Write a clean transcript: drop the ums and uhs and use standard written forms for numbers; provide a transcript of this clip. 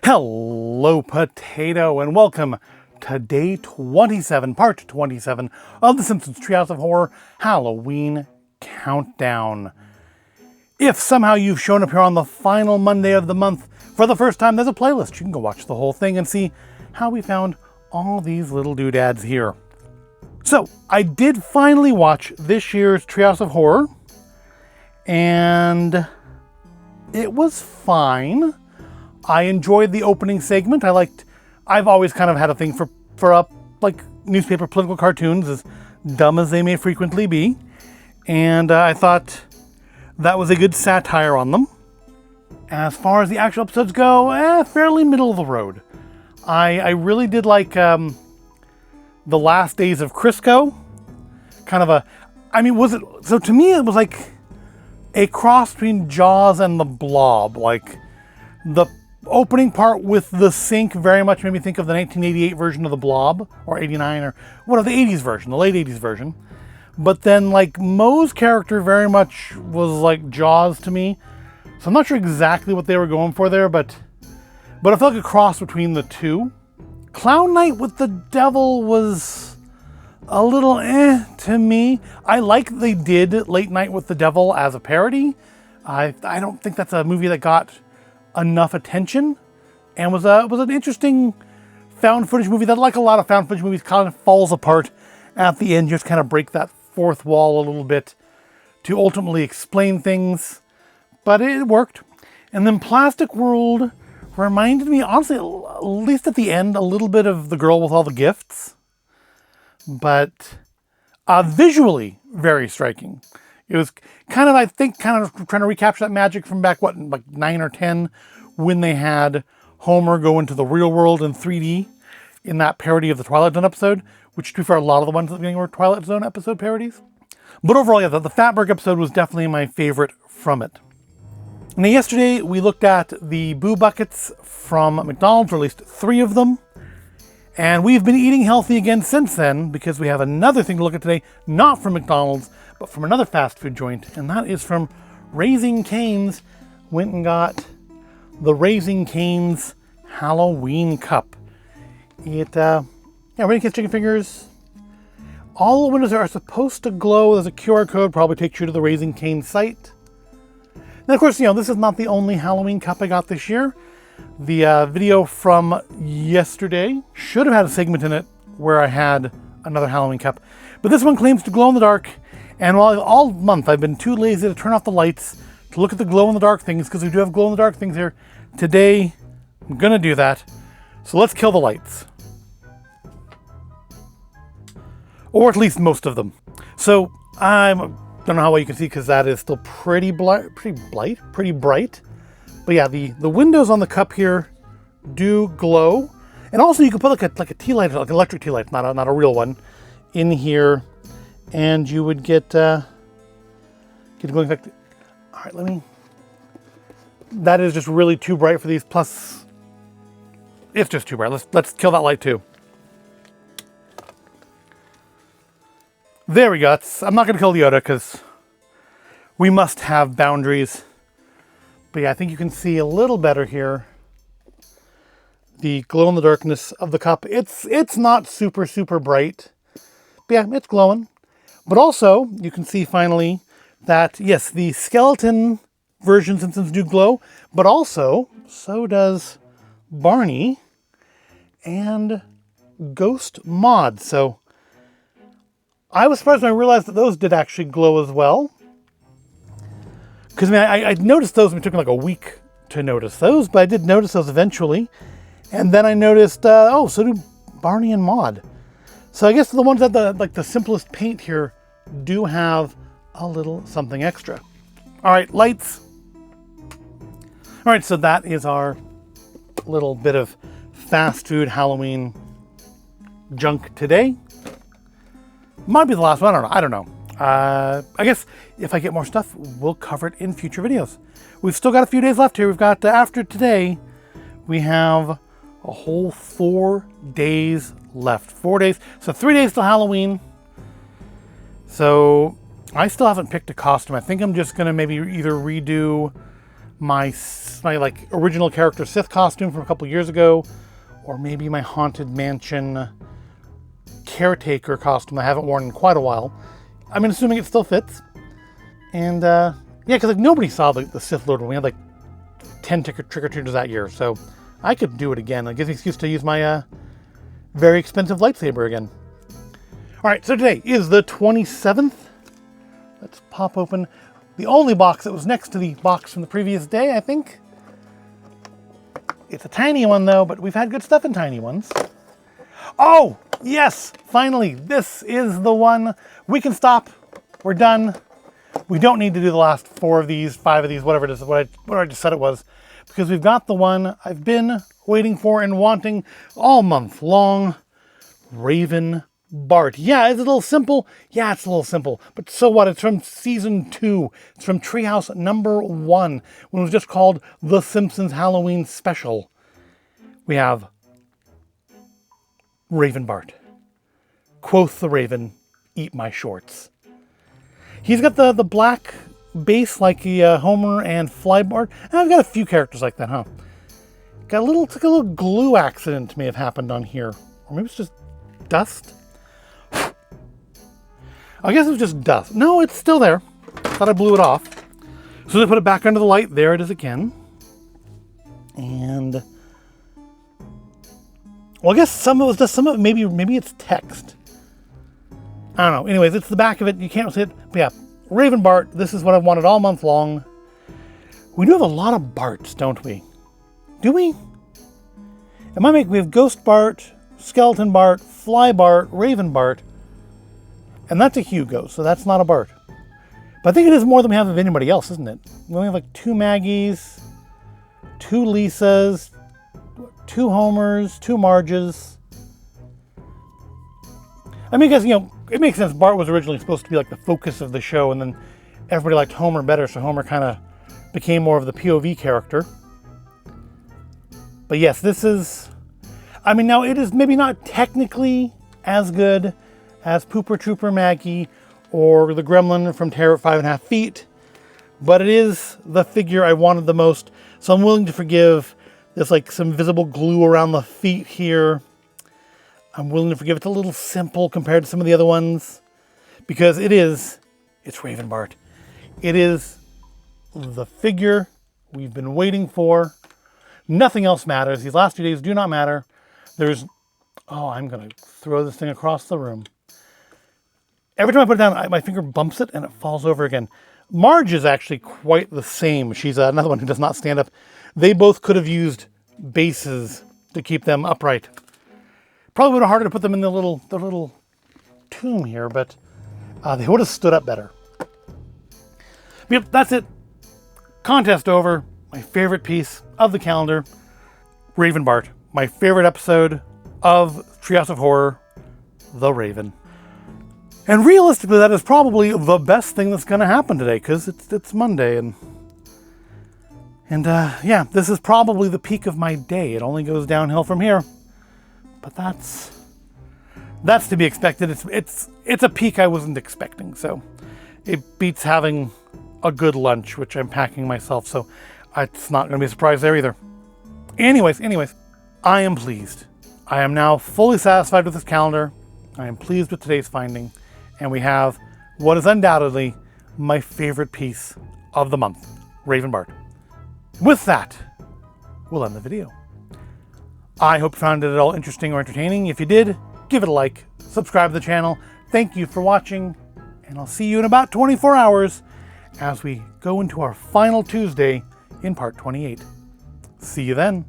Hello, Potato, and welcome to day 27, part 27 of the Simpsons Treehouse of Horror Halloween Countdown. If somehow you've shown up here on the final Monday of the month for the first time, there's a playlist. You can go watch the whole thing and see how we found all these little doodads here. So, I did finally watch this year's Treehouse of Horror, and it was fine. I enjoyed the opening segment. I've always kind of had a thing for newspaper political cartoons, as dumb as they may frequently be. And I thought that was a good satire on them. As far as the actual episodes go, fairly middle of the road. I really did like the last days of Crisco. So to me it was like a cross between Jaws and The Blob. Like, the opening part with the sink very much made me think of the 1988 version of The Blob, or 89, or one of the 80s version, the late 80s version. But then, like, Moe's character very much was like Jaws to me. So I'm not sure exactly what they were going for there, but I felt like a cross between the two. Clown Night with the Devil was a little to me. I like they did Late Night with the Devil as a parody. I don't think that's a movie that got enough attention, and was an interesting found footage movie that, like a lot of found footage movies, kind of falls apart at the end. You just kind of break that fourth wall a little bit to ultimately explain things, but it worked. And then Plastic World reminded me, honestly, at least at the end, a little bit of The Girl with All the Gifts, but visually very striking. It was kind of, I think, trying to recapture that magic from back, like 9 or 10, when they had Homer go into the real world in 3D in that parody of the Twilight Zone episode, which, to be fair, a lot of the ones at the beginning were Twilight Zone episode parodies. But overall, yeah, the Fatberg episode was definitely my favorite from it. Now, yesterday, we looked at the Boo Buckets from McDonald's, or at least 3 of them. And we've been eating healthy again since then, because we have another thing to look at today, not from McDonald's, but from another fast food joint, and that is from Raising Cane's. Went and got the Raising Cane's Halloween Cup. Raising Cane's chicken fingers. All the windows are supposed to glow. There's a QR code, probably takes you to the Raising Cane site. And of course, this is not the only Halloween cup I got this year. The video from yesterday should have had a segment in it where I had another Halloween cup, but this one claims to glow in the dark. And while all month I've been too lazy to turn off the lights to look at the glow-in-the-dark things, because we do have glow-in-the-dark things here, today I'm going to do that. So let's kill the lights. Or at least most of them. So I don't know how well you can see, because that is still pretty bright. But yeah, the windows on the cup here do glow. And also you can put like a tea light, like an electric tea light, not a real one, in here. And you would get a glowing effect. All right, that is just really too bright for these. Plus, it's just too bright. Let's kill that light too. There we go. I'm not going to kill the Yoda, because we must have boundaries. But yeah, I think you can see a little better here. The glow in the darkness of the cup. It's not super bright. But yeah, it's glowing. But also, you can see finally that, yes, the skeleton version Simpsons do glow, but also, so does Barney and Ghost Mod. So, I was surprised when I realized that those did actually glow as well. Because, I noticed those, and it took me like a week to notice those, but I did notice those eventually. And then I noticed, so do Barney and Mod. So I guess the ones that the simplest paint here do have a little something extra. All right, lights. All right, so that is our little bit of fast food Halloween junk today. Might be the last one, I don't know. I guess if I get more stuff, we'll cover it in future videos. We've still got a few days left here. We've got, after today, we have a whole 4 days left. 4 days. So 3 days till Halloween. So I still haven't picked a costume. I think I'm just going to maybe either redo my like original character Sith costume from a couple years ago, or maybe my Haunted Mansion caretaker costume I haven't worn in quite a while. I'm assuming it still fits. And yeah, because like nobody saw the Sith Lord when we had like 10 trick-or-treaters that year, so I could do it again. It gives me an excuse to use my very expensive lightsaber again. All right, so today is the 27th. Let's pop open the only box that was next to the box from the previous day, I think. It's a tiny one though, but we've had good stuff in tiny ones. Oh, yes, finally, this is the one. We can stop. We're done. We don't need to do the last 4 of these, 5 of these, whatever it is, what I just said it was, because we've got the one I've been waiting for and wanting all month long, Raven Bart. Yeah, it's a little simple. Yeah, it's a little simple, but so what? It's from season 2. It's from Treehouse number 1, when it was just called The Simpsons Halloween Special. We have Raven Bart. Quoth the Raven, eat my shorts. He's got the black base like the Homer and Fly Bart. And I've got a few characters like that, huh? Got it's like a little glue accident may have happened on here. Or maybe it's just dust. I guess it was just dust. No, it's still there. Thought I blew it off. So I put it back under the light. There it is again. And well, I guess some of it was just some of it. Maybe it's text. I don't know. Anyways, it's the back of it. You can't see it. But yeah, Raven Bart. This is what I've wanted all month long. We do have a lot of Barts, don't we? Do we? We have Ghost Bart, Skeleton Bart, Fly Bart, Raven Bart. And that's a Hugo, so that's not a Bart. But I think it is more than we have of anybody else, isn't it? We only have like 2 Maggies, 2 Lisas, 2 Homers, 2 Marges. I mean, because, it makes sense. Bart was originally supposed to be like the focus of the show, and then everybody liked Homer better, so Homer kind of became more of the POV character. But yes, this is... I mean, now it is maybe not technically as good as Pooper Trooper Maggie or the Gremlin from Terror at 5.5 Feet, but it is the figure I wanted the most, so I'm willing to forgive. There's like some visible glue around the feet here. I'm willing to forgive. It's a little simple compared to some of the other ones, because it's Raven Bart. It is the figure we've been waiting for. Nothing else matters. These last 2 days do not matter. I'm going to throw this thing across the room. Every time I put it down, my finger bumps it and it falls over again. Marge is actually quite the same. She's another one who does not stand up. They both could have used bases to keep them upright. Probably would have been harder to put them in the little tomb here, but they would have stood up better. Yep, that's it. Contest over. My favorite piece of the calendar, Raven Bart. My favorite episode of Treehouse of Horror, The Raven. And realistically, that is probably the best thing that's going to happen today, because it's Monday, and yeah, this is probably the peak of my day. It only goes downhill from here, but that's to be expected. It's a peak I wasn't expecting, so it beats having a good lunch, which I'm packing myself, so it's not going to be a surprise there either. Anyways, I am pleased. I am now fully satisfied with this calendar. I am pleased with today's finding. And we have what is undoubtedly my favorite piece of the month, Raven Bart. With that, we'll end the video. I hope you found it at all interesting or entertaining. If you did, give it a like, subscribe to the channel. Thank you for watching, and I'll see you in about 24 hours as we go into our final Tuesday in part 28. See you then.